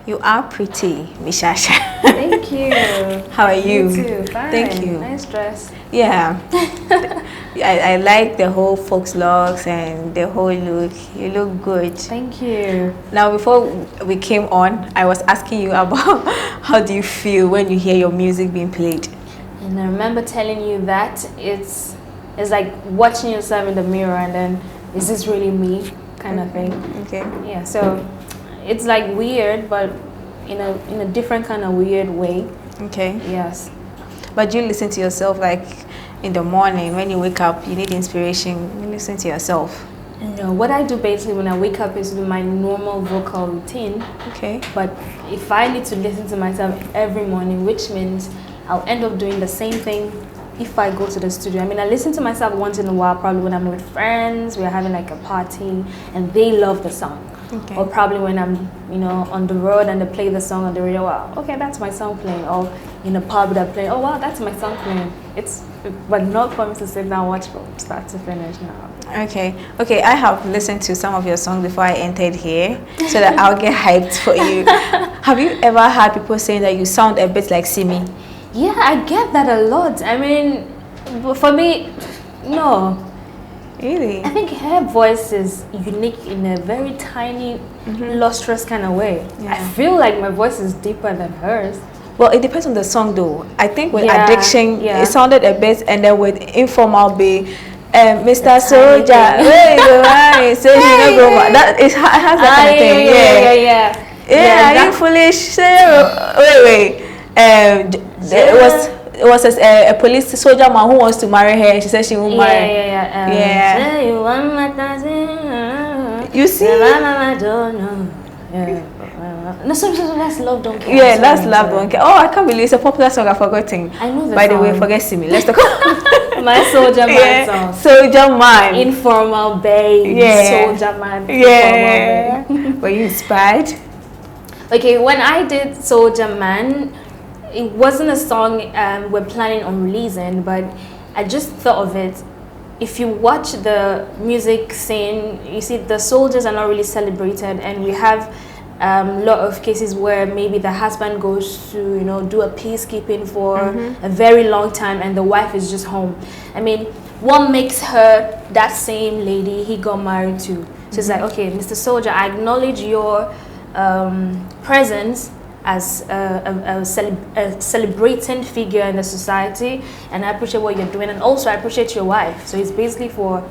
You are pretty, Mishasha. Thank you. How are you? You too. Fine. Thank you. Nice dress. Yeah. I like the whole folks locks and the whole look. You look good. Thank you. Now, before we came on, I was asking you about how do you feel when you hear your music being played? And I remember telling you that it's like watching yourself in the mirror and then, is this really me? Kind of thing. Okay. Yeah, so it's like weird, but in a different kind of weird way. Okay. Yes. But you listen to yourself like in the morning when you wake up, you need inspiration, you listen to yourself. No, what I do basically when I wake up is do my normal vocal routine. Okay. But if I need to listen to myself every morning, which means I'll end up doing the same thing if I go to the studio. I mean, I listen to myself once in a while, probably when I'm with friends, we're having like a party and they love the song. Okay. Or probably when I'm, on the road and they play the song on the radio, wow, okay, that's my song playing. Or in a pub they're playing, oh wow, that's my song playing. But not for me to sit down and watch from start to finish now. Okay, I have listened to some of your songs before I entered here, so that I'll get hyped for you. Have you ever had people saying that you sound a bit like Simi? Yeah, I get that a lot. I mean, for me, no. Really? I think her voice is unique in a very tiny, lustrous kind of way. Yeah. I feel like my voice is deeper than hers. Well, it depends on the song though. I think with Addiction, it sounded a bit, and then with Informal Bay, Mr. Soldier, so it has that kind of thing. Yeah, are you foolish? Wait. It was a police soldier man who wants to marry her, and she said she won't marry. You see? No, so that's Love Don't Care. Yeah, that's Love Don't Care. Oh, I can't believe it's a popular song. I've forgotten. I know the By song. the way, forget Simi. Let's talk about my Soldier Man song. Soldier Man. Informal Babe. Soldier Man. Yeah. Were you inspired? Okay, when I did Soldier Man, it wasn't a song we're planning on releasing, but I just thought of it. If you watch the music scene, you see the soldiers are not really celebrated, and we have a lot of cases where maybe the husband goes to do a peacekeeping for a very long time and the wife is just home. I mean, what makes her that same lady he got married to? So it's like, okay, Mr. Soldier, I acknowledge your presence as a celebrating figure in the society, and I appreciate what you're doing, and also I appreciate your wife. So it's basically for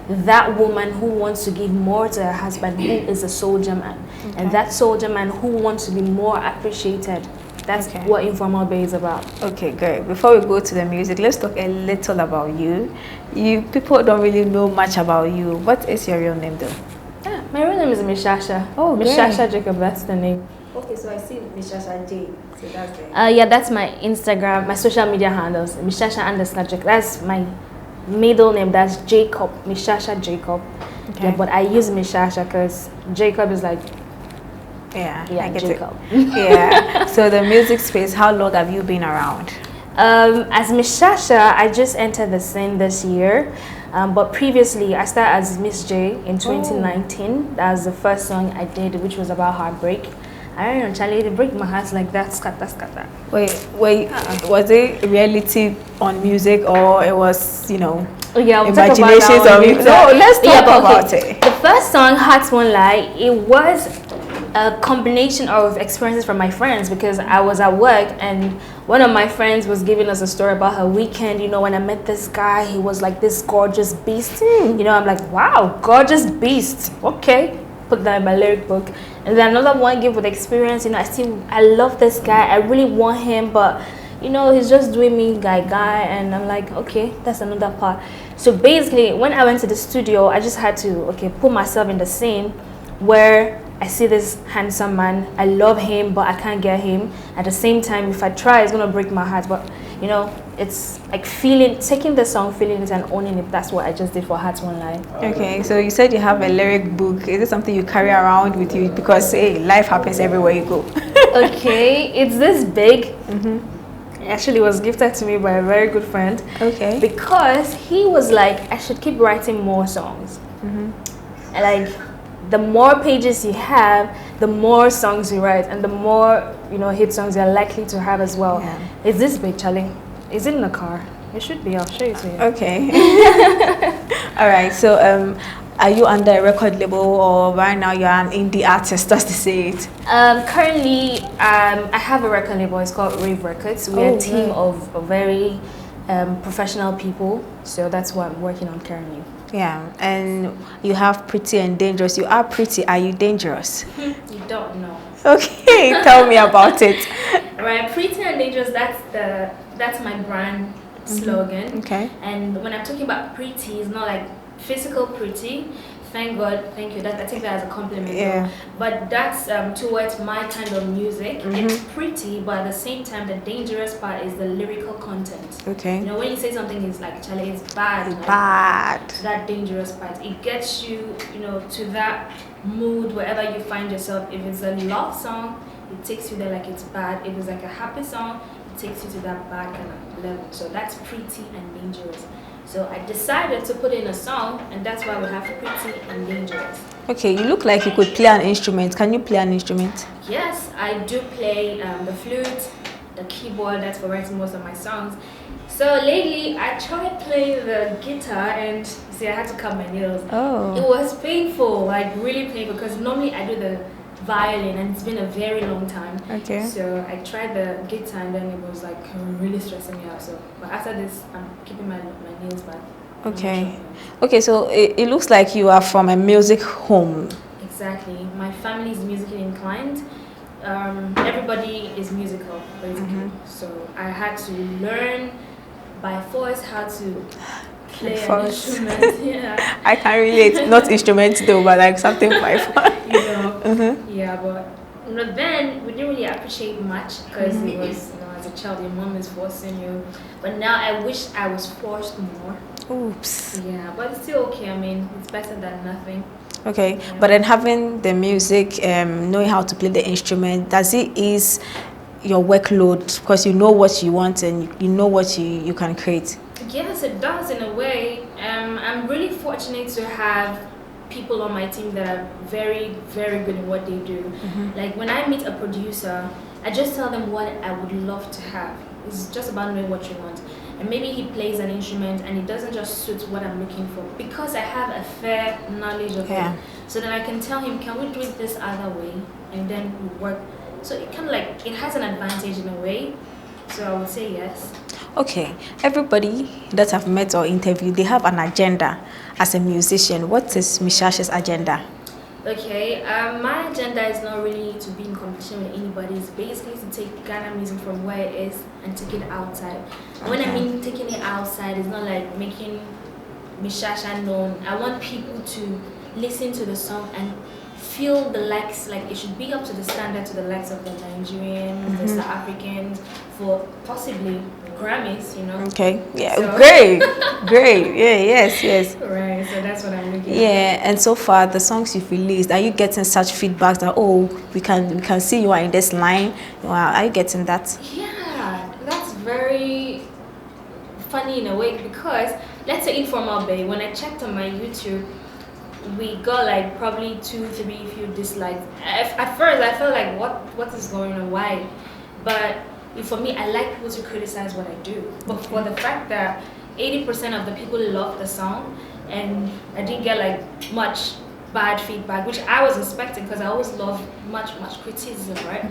that woman who wants to give more to her husband, who is a soldier man, and that soldier man who wants to be more appreciated. That's what Informal Bay is about. Okay, great. Before we go to the music, let's talk a little about you. People don't really know much about you. What is your real name though? Yeah, my real name is Mishasha. Oh, Mishasha Jacob, that's the name. Okay, so I see Mishasha J. So that's it. Yeah, that's my Instagram, my social media handles. Mishasha_Jacob. That's my middle name. That's Jacob. Mishasha Jacob. Okay. Yeah, but I use Mishasha because Jacob is like. Yeah, I get Jacob. Yeah. So the music space. How long have you been around? As Mishasha, I just entered the scene this year. But previously, I started as Miss J in 2019. That was the first song I did, which was about heartbreak. I don't know, Charlie, they break my heart like that, scatter. Wait, was it reality on music or it was, imaginations of it? No, let's talk about it. The first song, Hearts Won't Lie, it was a combination of experiences from my friends because I was at work and one of my friends was giving us a story about her weekend. When I met this guy, he was like this gorgeous beast. I'm like, wow, gorgeous beast. Okay. Put that in my lyric book. And then another one gave with experience. I love this guy. I really want him, but he's just doing me guy. And I'm like, okay, that's another part. So basically, when I went to the studio, I just had to put myself in the scene where I see this handsome man, I love him, but I can't get him. At the same time, if I try, it's gonna break my heart. But you know, it's like taking the song, feeling it, and owning it. That's what I just did for Hearts One Line. Okay, so you said you have a lyric book. Is it something you carry around with you? Because hey, life happens everywhere you go. Okay, it's this big. It actually was gifted to me by a very good friend. Okay. Because he was like, I should keep writing more songs. And like, the more pages you have, the more songs you write, and the more, you know, hit songs you're likely to have as well. Yeah. Is this big, Charlie? Is it in the car? It should be. I'll show you to you. Okay. All right. So, are you under a record label, or right now you're an indie artist? Just to say it. Currently, I have a record label. It's called Rave Records. We're a team of very professional people. So that's what I'm working on currently. Yeah, and you have Pretty and Dangerous. You are pretty. Are you dangerous? You don't know. Okay, tell me about it. Right, Pretty and Dangerous. That's my brand slogan. Okay. And when I'm talking about pretty, it's not like physical pretty. Thank God, thank you. I take that as a compliment. Yeah. But that's towards my kind of music. It's pretty, but at the same time, the dangerous part is the lyrical content. Okay. You know, when you say something is like, Charlie, it's bad. It's like, bad. That dangerous part. It gets you, you know, to that mood wherever you find yourself. If it's a love song, it takes you there like it's bad. If it's like a happy song, it takes you to that bad kind of level. So that's pretty and dangerous. So I decided to put in a song, and that's why we have Pretty and Dangerous. Okay, you look like you could play an instrument. Can you play an instrument? Yes, I do play the flute, the keyboard. That's for writing most of my songs. So lately, I tried playing the guitar, and see, I had to cut my nails. Oh. It was painful, like really painful, because normally I do the violin, and it's been a very long time. Okay. So I tried the guitar, and then it was like really stressing me out. So, but after this, I'm keeping my nails back. Okay. Okay, so it looks like you are from a music home. Exactly. My family is musically inclined. Everybody is musical, basically. So I had to learn by force how to play an instrument. Yeah. I can relate. Not instruments though, but like something by force. You know. Yeah, but you know, then we didn't really appreciate much because it was, you know, as a child, your mom is forcing you. But now I wish I was forced more. Oops. Yeah, but it's still okay. I mean, it's better than nothing. Okay, yeah. But then having the music, knowing how to play the instrument, does it ease your workload because you know what you want and you know what you can create? Yes, it does in a way. I'm really fortunate to have people on my team that are very, very good in what they do. Like when I meet a producer, I just tell them what I would love to have. It's just about knowing what you want. And maybe he plays an instrument and it doesn't just suit what I'm looking for because I have a fair knowledge of it. So then I can tell him, can we do it this other way? And then we work. So it kind of like, it has an advantage in a way. So I would say yes. Okay, everybody that I've met or interviewed, they have an agenda as a musician. What is Mishasha's agenda? Okay, my agenda is not really to be in competition with anybody. It's basically to take Ghana music from where it is and take it outside. Okay. When I mean taking it outside, it's not like making Mishasha known. I want people to listen to the song and feel the likes, like it should be up to the standard to the likes of the Nigerians, the South Africans, for possibly Grammys, you know. Okay, yeah, so. Great, yeah, yes. Right, so that's what I'm looking at. Yeah, and so far the songs you've released, are you getting such feedback that we can see you are in this line? Wow, are you getting that? Yeah, that's very funny in a way because let's say Informal Bay, when I checked on my YouTube, we got like probably 2-3 few dislikes. At first I felt like what is going on, why? But for me, I like people to criticize what I do. But for the fact that 80% of the people love the song and I didn't get like much bad feedback, which I was expecting because I always love much criticism, right?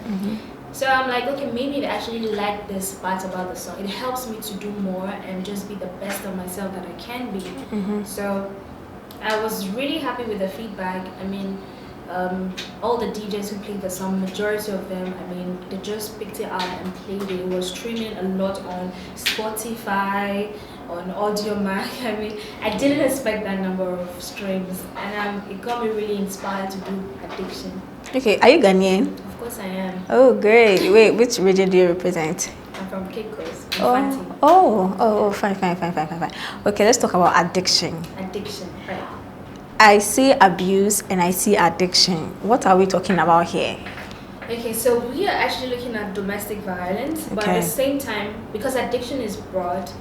So I'm like, okay, maybe they actually like this part about the song. It helps me to do more and just be the best of myself that I can be. So I was really happy with the feedback. I mean, all the DJs who played the song, majority of them, I mean, they just picked it up and played it. It was streaming a lot on Spotify, on Audiomack. I mean, I didn't expect that number of streams, and it got me really inspired to do Addiction. Okay, are you Ghanaian? Of course I am. Oh, great. Wait, which region do you represent? I'm from Cape Coast. Fine. Okay, let's talk about addiction. Addiction, right. I see abuse and I see addiction. What are we talking about here? Okay, so we are actually looking at domestic violence, but at the same time, because addiction is broad,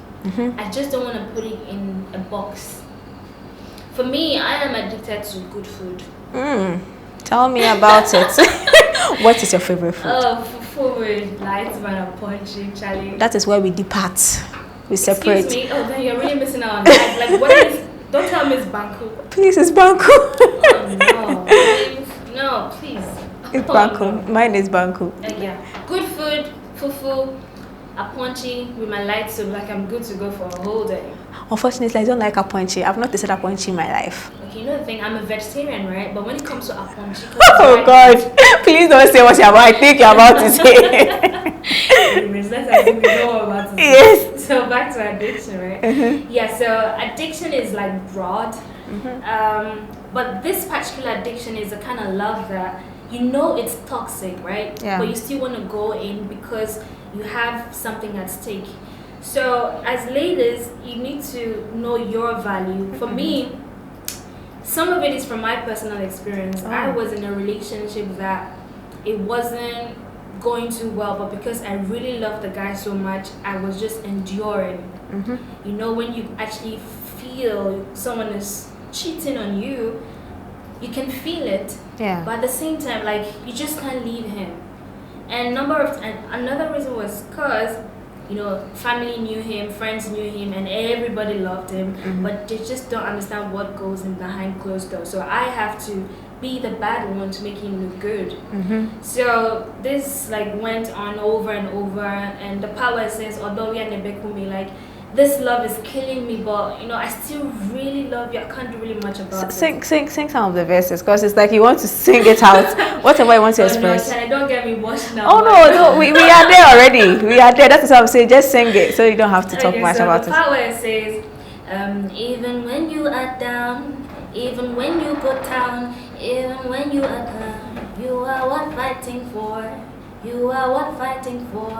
I just don't want to put it in a box. For me, I am addicted to good food. Tell me about it. What is your favorite food? Food, light man, punchy, Charlie. That is where we depart. We separate. Excuse me? Oh, then you're really missing out on that. Like, what is... Don't tell me it's Banku. Please, it's Banku. Oh, no. Please. No, please. It's Banku. No. Mine is Banku. Yeah. Good food, fufu, aponchi with my light soup, like I'm good to go for a whole day. Unfortunately, I don't like aponchi. I've not tasted aponchi in my life. Okay, you know the thing, I'm a vegetarian, right? But when it comes to aponchi... Oh, God. Please don't say what you're about. I think you're about to say. Anyways, let's assume we know about it. Yes. So back to addiction, right? Yeah, so addiction is like broad. But this particular addiction is a kind of love that you know it's toxic, right? Yeah. But you still want to go in because you have something at stake. So as ladies, you need to know your value. For me, some of it is from my personal experience. I was in a relationship that it wasn't going too well, but because I really loved the guy so much, I was just enduring. You know, when you actually feel someone is cheating on you, you can feel it. Yeah. But at the same time, like, you just can't leave him. And another reason was because, you know, family knew him, friends knew him, and everybody loved him, but they just don't understand what goes in behind closed doors. So I have to be the bad one to make him look good. So this like went on over and over, and the part where it says, although we are nebekumi, like, this love is killing me, but you know, I still really love you. I can't do really much about it. Sing some of the verses, because it's like you want to sing it out. Whatever you want to express. No, don't get me washed now. Oh no, we are there already. We are there. That's what I'm saying. Just sing it, so you don't have to talk much about it. The part where it says, even when you are down, even when you go down, even when you are down, you are worth fighting for. You are worth fighting for.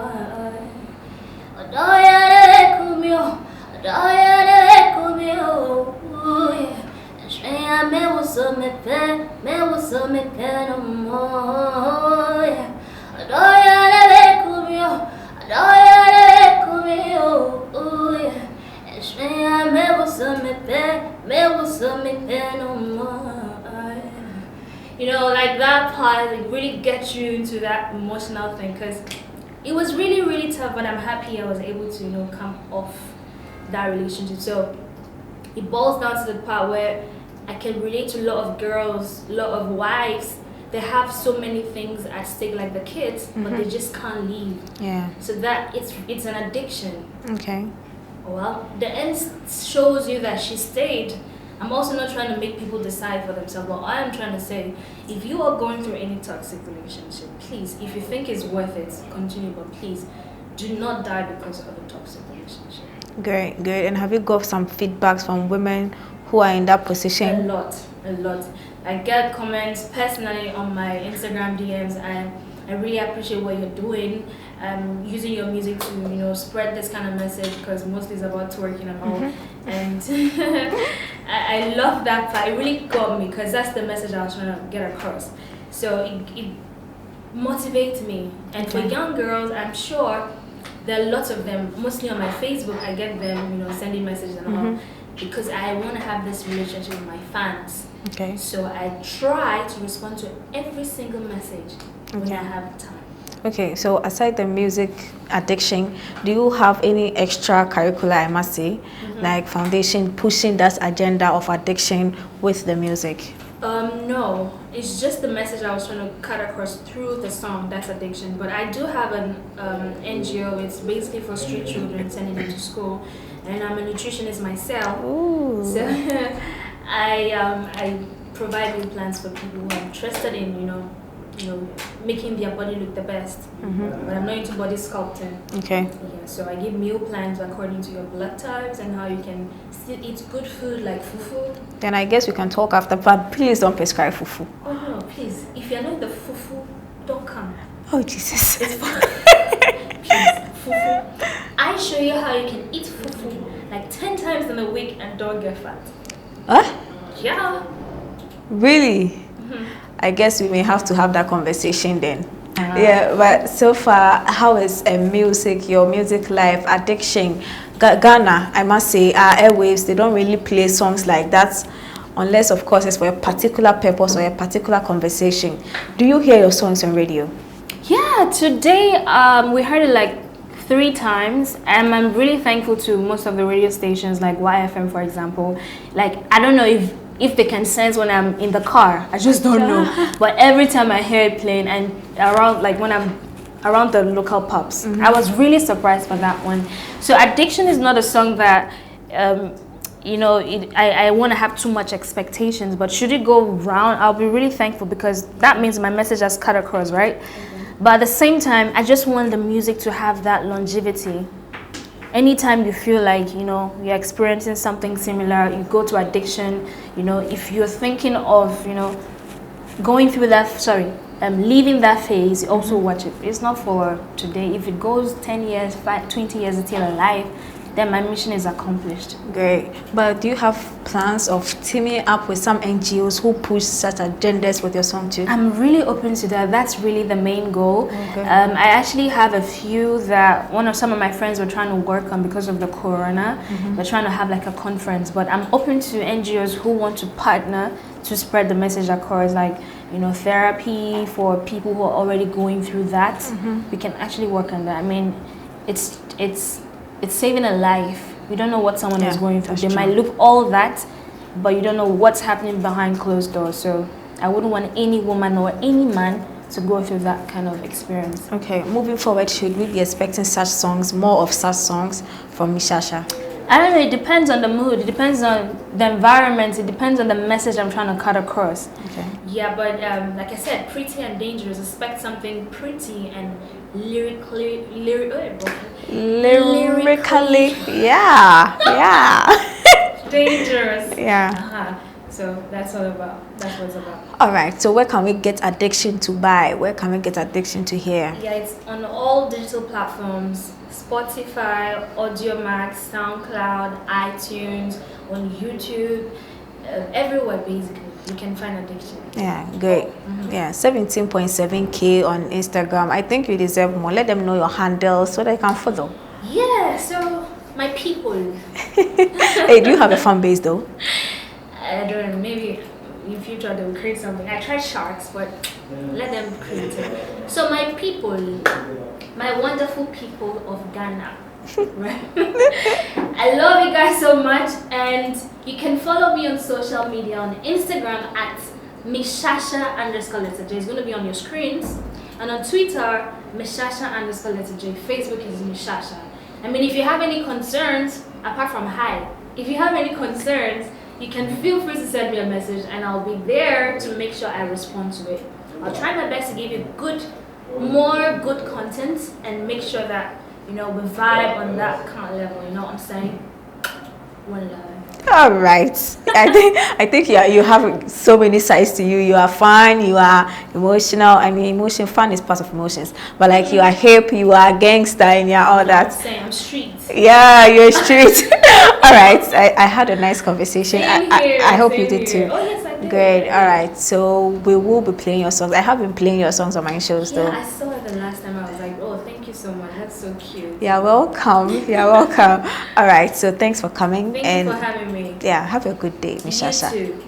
You know, like that part, it really gets you into that emotional thing, because it was really, really tough, but I'm happy I was able to, you know, come off that relationship. So it boils down to the part where I can relate to a lot of girls, a lot of wives. They have so many things at stake, like the kids, but they just can't leave. Yeah. So that it's an addiction. Okay. Well, the end shows you that she stayed. I'm also not trying to make people decide for themselves, but I am trying to say, if you are going through any toxic relationship, please, if you think it's worth it, continue, but please, do not die because of a toxic relationship. Great. And have you got some feedbacks from women who are in that position? A lot. I get comments personally on my Instagram DMs, and I really appreciate what you're doing. Using your music to, you know, spread this kind of message, because mostly it's about twerking and all. And I love that part. It really got me, because that's the message I was trying to get across. So it motivates me. And for young girls, I'm sure there are lots of them, mostly on my Facebook. I get them, you know, sending messages and all, because I want to have this relationship with my fans. Okay. So I try to respond to every single message when I have time. Okay, so aside the music addiction, do you have any extracurricular, I must say, like foundation pushing that agenda of addiction with the music? No, it's just the message I was trying to cut across through the song, that's addiction. But I do have an NGO. It's basically for street children, sending them to school, and I'm a nutritionist myself. Ooh. So I provide meal plans for people who are interested in, you know, making their body look the best. But I'm not into body sculpting. Okay. Yeah, so I give meal plans according to your blood types and how you can still eat good food like fufu. Then I guess we can talk after, but please don't prescribe fufu. Oh no, please. If you're not the fufu fun. Oh, Jesus. It's fun. Fufu. I show you how you can eat fufu like 10 times in a week and don't get fat. Huh? Yeah. Really? Mm-hmm. I guess we may have to have that conversation then. Yeah, but so far, how is music, your music life, addiction? Ghana, I must say, our airwaves, they don't really play songs like that unless, of course, it's for a particular purpose or a particular conversation. Do you hear your songs on radio? Yeah, today we heard it like 3 times, and I'm really thankful to most of the radio stations like YFM, for example. Like, I don't know if they can sense when I'm in the car. I just don't know. But every time I hear it playing, and around, like when I'm around the local pubs, I was really surprised for that one. So Addiction is not a song that you know, I want to have too much expectations, but should it go round, I'll be really thankful, because that means my message has cut across, right? But at the same time, I just want the music to have that longevity. Anytime you feel like, you know, you're experiencing something similar, you go to Addiction. You know, if you're thinking of, you know, going through that, leaving that phase, also watch it. It's not for today. If it goes 10 years, 20 years until alive, then my mission is accomplished. Great. But do you have plans of teaming up with some NGOs who push such agendas with your song too? I'm really open to that. That's really the main goal. Okay. I actually have a few that some of my friends were trying to work on because of the corona. They're trying to have like a conference, but I'm open to NGOs who want to partner to spread the message across, like, you know, therapy for people who are already going through that. We can actually work on that. I mean, it's saving a life. You don't know what someone is going through. They might look all that, but you don't know what's happening behind closed doors. So I wouldn't want any woman or any man to go through that kind of experience. Okay, moving forward, should we be expecting such songs, more of such songs from Mishasha? I don't know, it depends on the mood, it depends on the environment, it depends on the message I'm trying to cut across. Okay. Yeah, but like I said, Pretty and Dangerous, expect something pretty and lyrically, yeah. Dangerous. Yeah. So that's what it's about. All right, so where can we get Addiction to buy? Where can we get Addiction to hear? Yeah, it's on all digital platforms. Spotify, AudioMax, SoundCloud, iTunes, on YouTube, everywhere basically. You can find Addiction. Yeah, great. Yeah, 17.7K on Instagram. I think you deserve more. Let them know your handle so they can follow. Yeah, so my people. Hey, do you have a fan base though? I don't know, maybe in future they will create something. I tried Sharks, but let them create it. So my people, my wonderful people of Ghana. Right? I love you guys so much, and you can follow me on social media on Instagram at Mishasha_J. It's going to be on your screens. And on Twitter, Mishasha_J. Facebook is Mishasha. I mean, if you have any concerns, apart from hi, if you have any concerns, you can feel free to send me a message, and I'll be there to make sure I respond to it. I'll try my best to give you more good content, and make sure that, you know, we vibe on that kind of level. You know what I'm saying? One love. All right. I think you have so many sides to you. You are fun, you are emotional. I mean, fun is part of emotions. But like, you are hip, you are gangster, and you're all that. I'm street. Yeah, you're street. All right. I had a nice conversation. I hope you did too. Oh yes, I did. Great. All right. So we will be playing your songs. I have been playing your songs on my shows though. Yeah, I saw it the last time. I was like, oh, thank you so much. That's so cute. You're welcome. You're welcome. All right. So thanks for coming. Thank you for having me. Yeah. Have a good day, Mishasha. You too.